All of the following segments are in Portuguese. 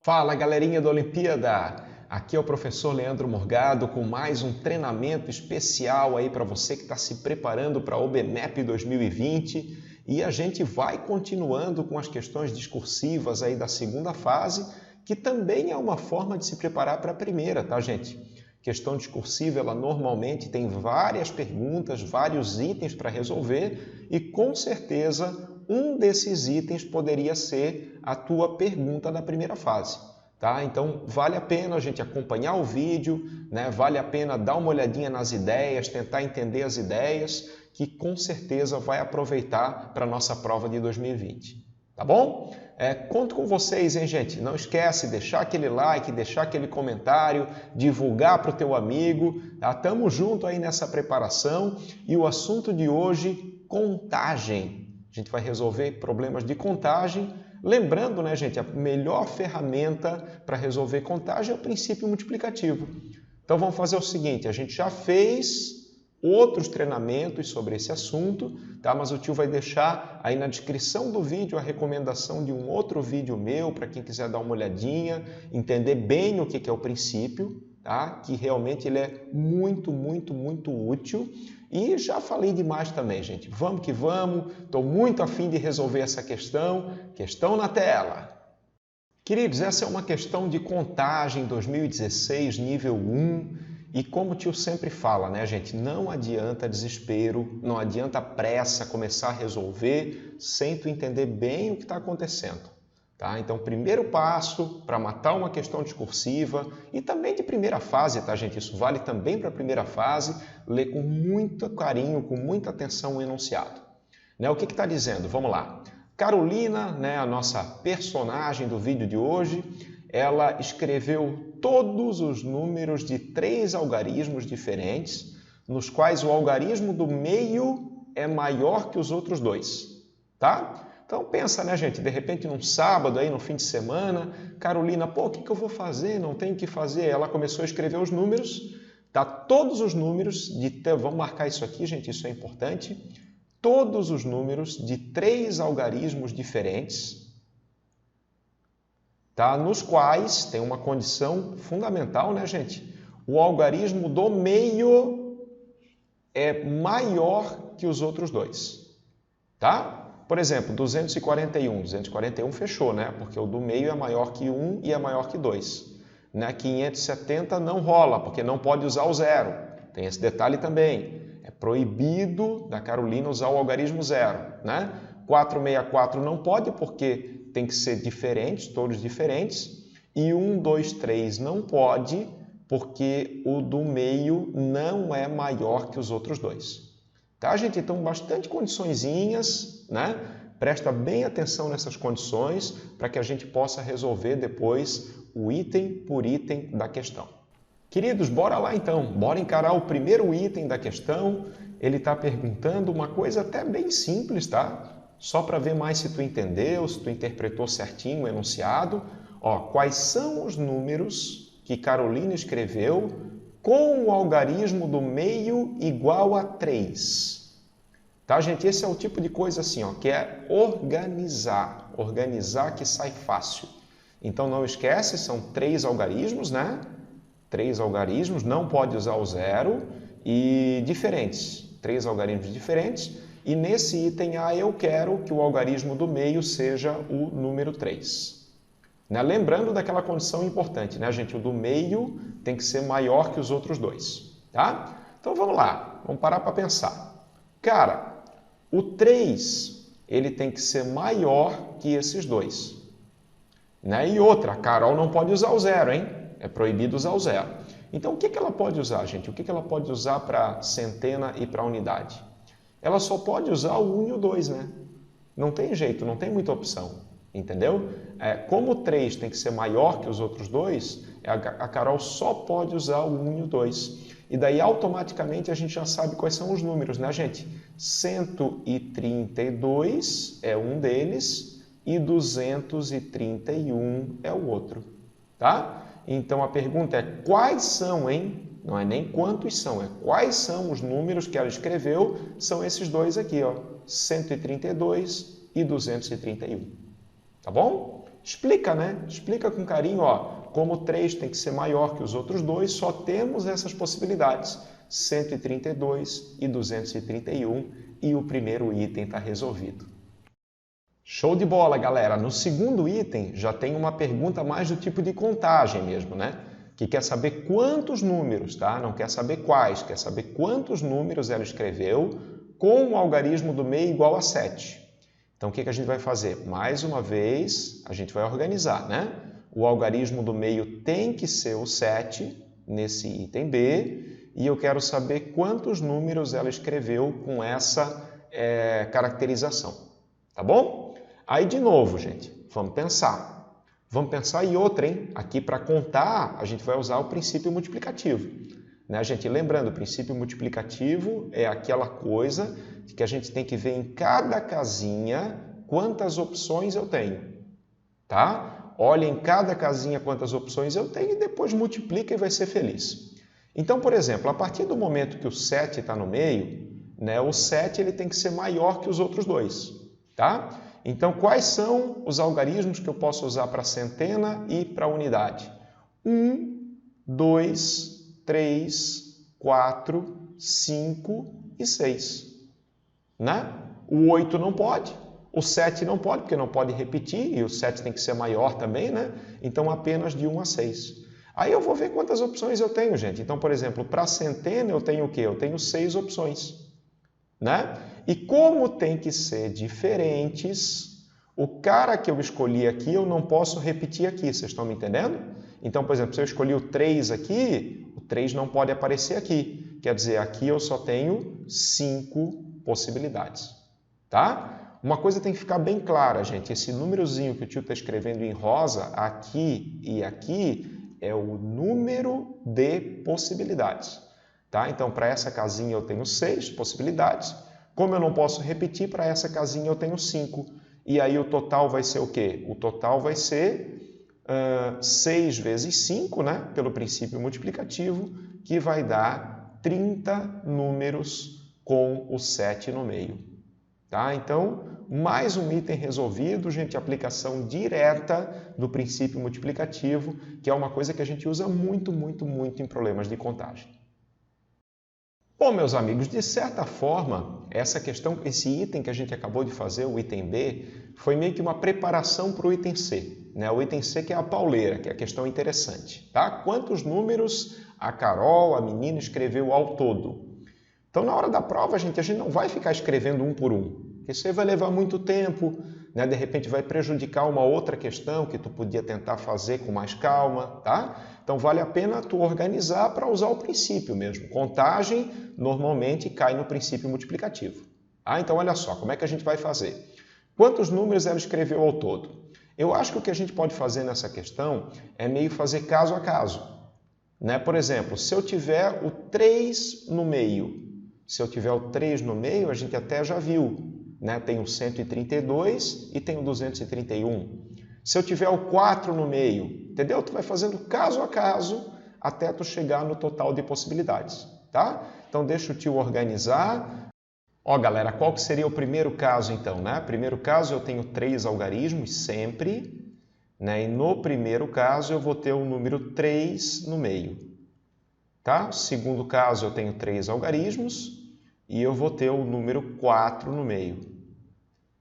Fala, galerinha da Olimpíada! Aqui é o professor Leandro Morgado com mais um treinamento especial aí para você que está se preparando para a OBMEP 2020 e a gente vai continuando com as questões discursivas aí da segunda fase, que também é uma forma de se preparar para a primeira, tá, gente? Questão discursiva, ela normalmente tem várias perguntas, vários itens para resolver e com certeza um desses itens poderia ser a tua pergunta da primeira fase. Tá? Então, vale a pena a gente acompanhar o vídeo, né? Vale a pena dar uma olhadinha nas ideias, tentar entender as ideias, que com certeza vai aproveitar para a nossa prova de 2020. Tá bom? Conto com vocês, hein, gente? Não esquece, deixar aquele like, deixar aquele comentário, divulgar para o teu amigo. Tá? Tamo junto aí nessa preparação e o assunto de hoje, contagem. A gente vai resolver problemas de contagem. Lembrando, né, gente, a melhor ferramenta para resolver contagem é o princípio multiplicativo. Então vamos fazer o seguinte, a gente já fez outros treinamentos sobre esse assunto, tá? Mas o tio vai deixar aí na descrição do vídeo a recomendação de um outro vídeo meu para quem quiser dar uma olhadinha, entender bem o que é o princípio, tá? Que realmente ele é muito útil. E já falei demais também, gente. Vamos que vamos. Estou muito afim de resolver essa questão. Questão na tela. Queridos, essa é uma questão de contagem 2016, nível 1. E como o tio sempre fala, né, gente? Não adianta desespero, não adianta pressa começar a resolver sem tu entender bem o que está acontecendo. Tá? Então, primeiro passo para matar uma questão discursiva e também de primeira fase, tá, gente? Isso vale também para a primeira fase, ler com muito carinho, com muita atenção o enunciado. Né? O que está dizendo? Vamos lá. Carolina, né, a nossa personagem do vídeo de hoje, ela escreveu todos os números de 3 algarismos diferentes, nos quais o algarismo do meio é maior que os outros 2. Tá? Então pensa, né, gente, de repente num sábado, aí no fim de semana, Carolina, pô, o que eu vou fazer? Não tenho o que fazer. Ela começou a escrever os números, tá? Todos os números, vamos marcar isso aqui, gente, isso é importante, todos os números de 3 algarismos diferentes, tá? Nos quais tem uma condição fundamental, né, gente? O algarismo do meio é maior que os outros 2, tá? Por exemplo, 241. 241 fechou, né? Porque o do meio é maior que 1 e é maior que 2. Né? 570 não rola, porque não pode usar o zero. Tem esse detalhe também. É proibido da Carolina usar o algarismo zero. Né? 464 não pode, porque tem que ser diferentes, todos diferentes. E 1, 2, 3 não pode, porque o do meio não é maior que os outros 2. Tá, gente? Então, bastante condiçõezinhas, né? Presta bem atenção nessas condições para que a gente possa resolver depois o item por item da questão. Queridos, bora lá então. Bora encarar o primeiro item da questão. Ele está perguntando uma coisa até bem simples, tá? Só para ver mais se tu entendeu, se tu interpretou certinho o enunciado. Ó, quais são os números que Carolina escreveu com o algarismo do meio igual a 3. Tá, gente? Esse é o tipo de coisa assim, ó, que é organizar. Organizar que sai fácil. Então, não esquece, são 3 algarismos, né? 3 algarismos, não pode usar o zero e diferentes. 3 algarismos diferentes. E nesse item A, eu quero que o algarismo do meio seja o número 3. Né? Lembrando daquela condição importante, né, gente? O do meio tem que ser maior que os outros 2, tá? Então vamos lá, vamos parar para pensar. Cara, o 3, ele tem que ser maior que esses 2. Né? E outra, a Carol não pode usar o zero, hein? É proibido usar o zero. Então o que ela pode usar, gente? O que ela pode usar para centena e para unidade? Ela só pode usar o 1 e o 2, né? Não tem jeito, não tem muita opção. Entendeu? Como o 3 tem que ser maior que os outros 2, a Carol só pode usar o 1 e o 2. E daí, automaticamente, a gente já sabe quais são os números, né, gente? 132 é um deles e 231 é o outro, tá? Então, a pergunta é, quais são, hein? Não é nem quantos são, é quais são os números que ela escreveu, são esses dois aqui, ó, 132 e 231. Tá bom? Explica, né? Explica com carinho, ó, como o 3 tem que ser maior que os outros dois, só temos essas possibilidades, 132 e 231, e o primeiro item está resolvido. Show de bola, galera! No segundo item já tem uma pergunta mais do tipo de contagem mesmo, né? Que quer saber quantos números, tá? Não quer saber quais, quer saber quantos números ela escreveu com o algarismo do meio igual a 7. Então, o que a gente vai fazer? Mais uma vez, a gente vai organizar, né? O algarismo do meio tem que ser o 7, nesse item B, e eu quero saber quantos números ela escreveu com essa caracterização. Tá bom? Aí, de novo, gente, vamos pensar. Vamos pensar em outra, hein? Aqui, para contar, a gente vai usar o princípio multiplicativo. Né, gente? Lembrando, o princípio multiplicativo é aquela coisa que a gente tem que ver em cada casinha quantas opções eu tenho. Tá? Olha em cada casinha quantas opções eu tenho e depois multiplica e vai ser feliz. Então, por exemplo, a partir do momento que o 7 está no meio, né, o 7 ele tem que ser maior que os outros dois. Tá? Então, quais são os algarismos que eu posso usar para centena e para unidade? 1, 2, 3, 4, 5 e 6. Né? O 8 não pode, o 7 não pode, porque não pode repetir, e o 7 tem que ser maior também, né? Então, apenas de 1 a 6. Aí eu vou ver quantas opções eu tenho, gente. Então, por exemplo, para centena eu tenho o quê? Eu tenho 6 opções. Né? E como tem que ser diferentes, o cara que eu escolhi aqui, eu não posso repetir aqui, vocês estão me entendendo? Então, por exemplo, se eu escolhi o 3 aqui, o 3 não pode aparecer aqui. Quer dizer, aqui eu só tenho 5 possibilidades. Tá? Uma coisa tem que ficar bem clara, gente. Esse númerozinho que o tio está escrevendo em rosa, aqui e aqui, é o número de possibilidades. Tá? Então, para essa casinha eu tenho 6 possibilidades. Como eu não posso repetir, para essa casinha eu tenho 5. E aí o total vai ser o quê? O total vai ser 6 vezes 5, né? Pelo princípio multiplicativo, que vai dar 30 números com o 7 no meio. Tá? Então, mais um item resolvido, gente, aplicação direta do princípio multiplicativo, que é uma coisa que a gente usa muito, muito, muito em problemas de contagem. Bom, meus amigos, de certa forma, essa questão, esse item que a gente acabou de fazer, o item B, foi meio que uma preparação para o item C. Né? O item C que é a pauleira, que é a questão interessante. Tá? Quantos números a Carol, a menina, escreveu ao todo? Então, na hora da prova, a gente não vai ficar escrevendo um por um, porque isso aí vai levar muito tempo, né? De repente vai prejudicar uma outra questão que tu podia tentar fazer com mais calma, tá? Então, vale a pena tu organizar para usar o princípio mesmo. Contagem, normalmente, cai no princípio multiplicativo. Ah, então, olha só, como é que a gente vai fazer? Quantos números ela escreveu ao todo? Eu acho que o que a gente pode fazer nessa questão é meio fazer caso a caso. Né? Por exemplo, se eu tiver o 3 no meio, a gente até já viu. Né? Tem o 132 e tem o 231. Se eu tiver o 4 no meio, entendeu? Tu vai fazendo caso a caso até tu chegar no total de possibilidades, tá? Então, deixa o tio organizar. Ó, galera, qual que seria o primeiro caso, então, né? Primeiro caso, eu tenho 3 algarismos sempre, né? E no primeiro caso, eu vou ter o número 3 no meio, tá? Segundo caso, eu tenho 3 algarismos e eu vou ter o número 4 no meio.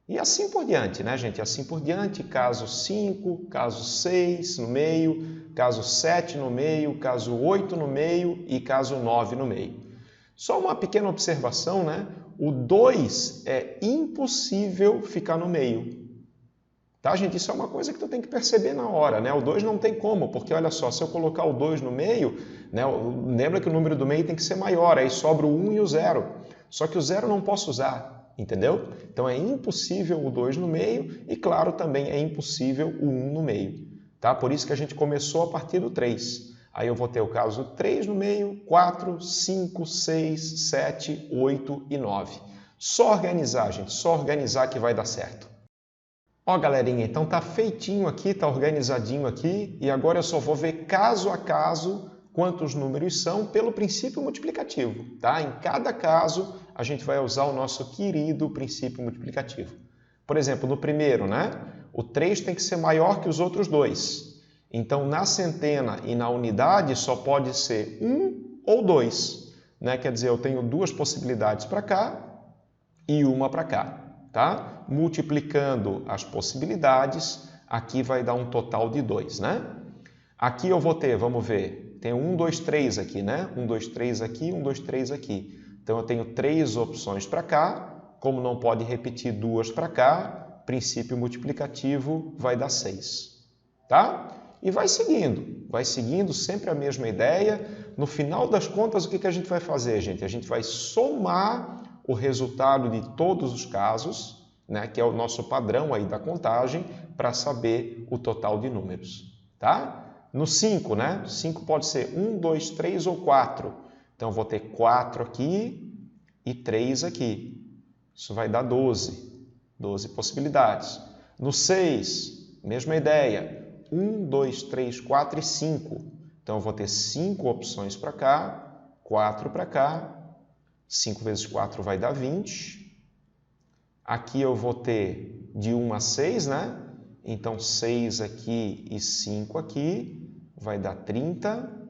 E assim por diante, né, gente? Assim por diante, caso 5, caso 6 no meio, caso 7 no meio, caso 8 no meio e caso 9 no meio. Só uma pequena observação, né? O 2 é impossível ficar no meio. Tá, gente? Isso é uma coisa que tu tem que perceber na hora, né? O 2 não tem como, porque olha só, se eu colocar o 2 no meio, né, lembra que o número do meio tem que ser maior, aí sobra o 1 e o 0. Só que o 0 não posso usar. Entendeu? Então é impossível o 2 no meio e, claro, também é impossível o 1 no meio. Tá? Por isso que a gente começou a partir do 3. Aí eu vou ter o caso 3 no meio, 4, 5, 6, 7, 8 e 9. Só organizar, gente, só organizar que vai dar certo. Ó, galerinha, então tá feitinho aqui, tá organizadinho aqui e agora eu só vou ver caso a caso quantos números são pelo princípio multiplicativo, tá? Em cada caso, a gente vai usar o nosso querido princípio multiplicativo. Por exemplo, no primeiro, né? O 3 tem que ser maior que os outros dois. Então, na centena e na unidade, só pode ser 1 ou 2. Né? Quer dizer, eu tenho duas possibilidades para cá e uma para cá. Tá? Multiplicando as possibilidades, aqui vai dar um total de 2. Né? Aqui eu vou ter, vamos ver, tem 1, 2, 3 aqui, né? 1, 2, 3 aqui, 1, 2, 3 aqui. Então, eu tenho 3 opções para cá. Como não pode repetir duas para cá, princípio multiplicativo vai dar 6. Tá? E vai seguindo sempre a mesma ideia. No final das contas, o que a gente vai fazer, gente? A gente vai somar o resultado de todos os casos, né, que é o nosso padrão aí da contagem, para saber o total de números. Tá? No 5, né? 5 pode ser 1, 2, 3 ou 4. Então, eu vou ter 4 aqui e 3 aqui. Isso vai dar 12. 12 possibilidades. No 6, mesma ideia. 1, 2, 3, 4 e 5. Então, eu vou ter 5 opções para cá, 4 para cá. 5 vezes 4 vai dar 20. Aqui eu vou ter de 1 a 6, né? Então, 6 aqui e 5 aqui vai dar 30.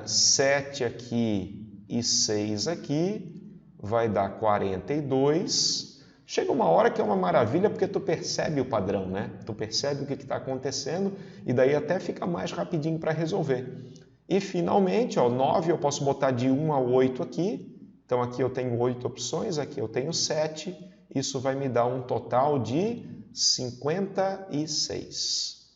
7 aqui e 6 aqui vai dar 42. Chega uma hora que é uma maravilha porque tu percebe o padrão, né? Tu percebe o que está acontecendo e daí até fica mais rapidinho para resolver. E finalmente, ó, 9 eu posso botar de 1 a 8 aqui. Então aqui eu tenho 8 opções, aqui eu tenho 7. Isso vai me dar um total de 56.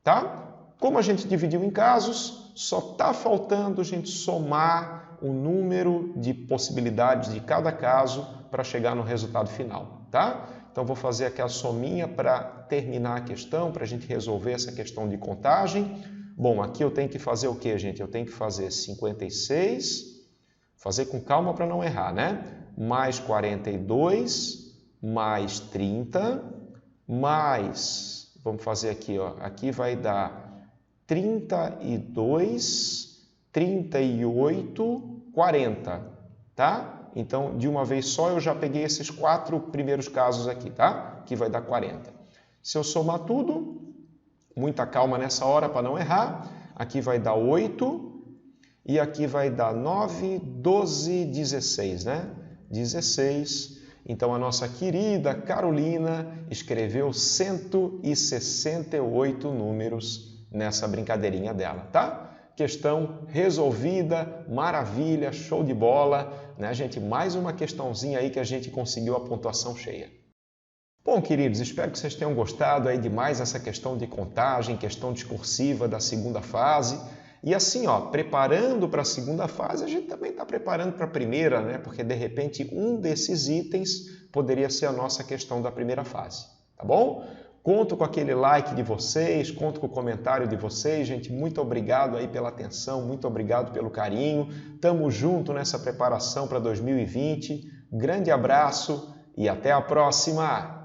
Tá? Como a gente dividiu em casos, só está faltando a gente somar o número de possibilidades de cada caso para chegar no resultado final, tá? Então, vou fazer aqui a sominha para terminar a questão, para a gente resolver essa questão de contagem. Bom, aqui eu tenho que fazer o quê, gente? Eu tenho que fazer 56, fazer com calma para não errar, né? Mais 42, mais 30, mais, vamos fazer aqui, ó, aqui vai dar 32, 38, 40, tá? Então, de uma vez só, eu já peguei esses 4 primeiros casos aqui, tá? Que vai dar 40. Se eu somar tudo, muita calma nessa hora para não errar, aqui vai dar 8 e aqui vai dar 9, 12, 16, né? 16. Então, a nossa querida Carolina escreveu 168 números nessa brincadeirinha dela, tá? Questão resolvida, maravilha, show de bola, né, gente? Mais uma questãozinha aí que a gente conseguiu a pontuação cheia. Bom, queridos, espero que vocês tenham gostado aí de mais essa questão de contagem, questão discursiva da segunda fase. E assim, ó, preparando para a segunda fase, a gente também está preparando para a primeira, né? Porque de repente um desses itens poderia ser a nossa questão da primeira fase, tá bom? Conto com aquele like de vocês, conto com o comentário de vocês, gente. Muito obrigado aí pela atenção, muito obrigado pelo carinho. Tamo junto nessa preparação para 2020. Grande abraço e até a próxima!